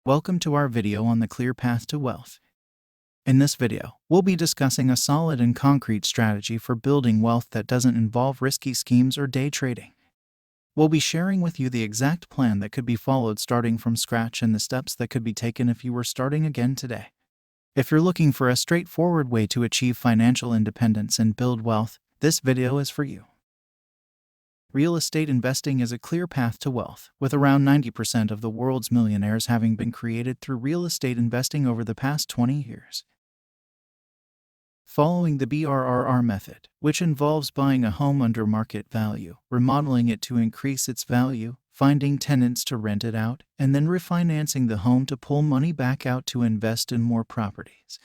Welcome to our video on the clear path to wealth. In this video, we'll be discussing a solid and concrete strategy for building wealth that doesn't involve risky schemes or day trading. We'll be sharing with you the exact plan that could be followed starting from scratch and the steps that could be taken if you were starting again today. If you're looking for a straightforward way to achieve financial independence and build wealth, this video is for you. Real estate investing is a clear path to wealth, with around 90% of the world's millionaires having been created through real estate investing over the past 20 years. Following the BRRR method, which involves buying a home under market value, remodeling it to increase its value, finding tenants to rent it out, and then refinancing the home to pull money back out to invest in more properties.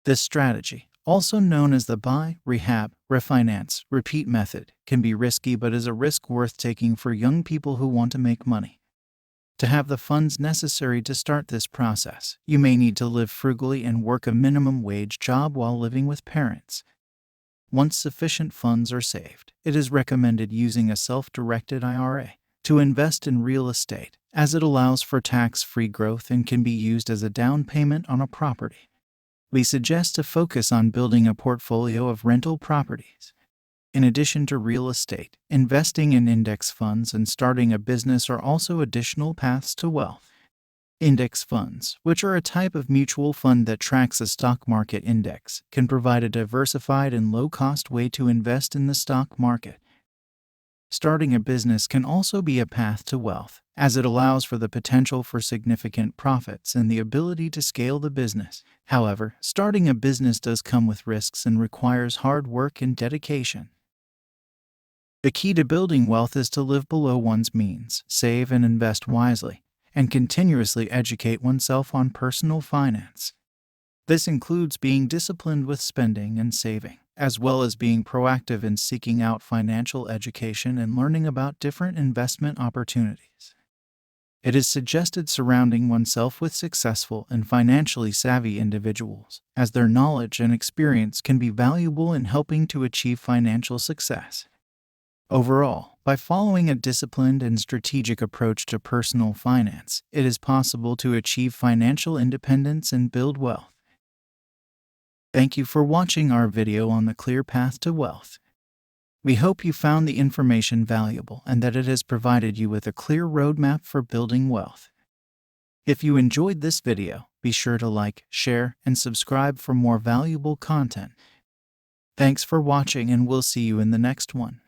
This strategy, also known as the buy, rehab, refinance, repeat method, can be risky but is a risk worth taking for young people who want to make money. To have the funds necessary to start this process, you may need to live frugally and work a minimum wage job while living with parents. Once sufficient funds are saved, it is recommended using a self-directed IRA to invest in real estate, as it allows for tax-free growth and can be used as a down payment on a property. We suggest to focus on building a portfolio of rental properties. In addition to real estate, investing in index funds and starting a business are also additional paths to wealth. Index funds, which are a type of mutual fund that tracks a stock market index, can provide a diversified and low-cost way to invest in the stock market. Starting a business can also be a path to wealth, as it allows for the potential for significant profits and the ability to scale the business. However, starting a business does come with risks and requires hard work and dedication. The key to building wealth is to live below one's means, save and invest wisely, and continuously educate oneself on personal finance. This includes being disciplined with spending and saving, as well as being proactive in seeking out financial education and learning about different investment opportunities. It is suggested surrounding oneself with successful and financially savvy individuals, as their knowledge and experience can be valuable in helping to achieve financial success. Overall, by following a disciplined and strategic approach to personal finance, it is possible to achieve financial independence and build wealth. Thank you for watching our video on the clear path to wealth. We hope you found the information valuable and that it has provided you with a clear roadmap for building wealth. If you enjoyed this video, be sure to like, share, and subscribe for more valuable content. Thanks for watching, and we'll see you in the next one.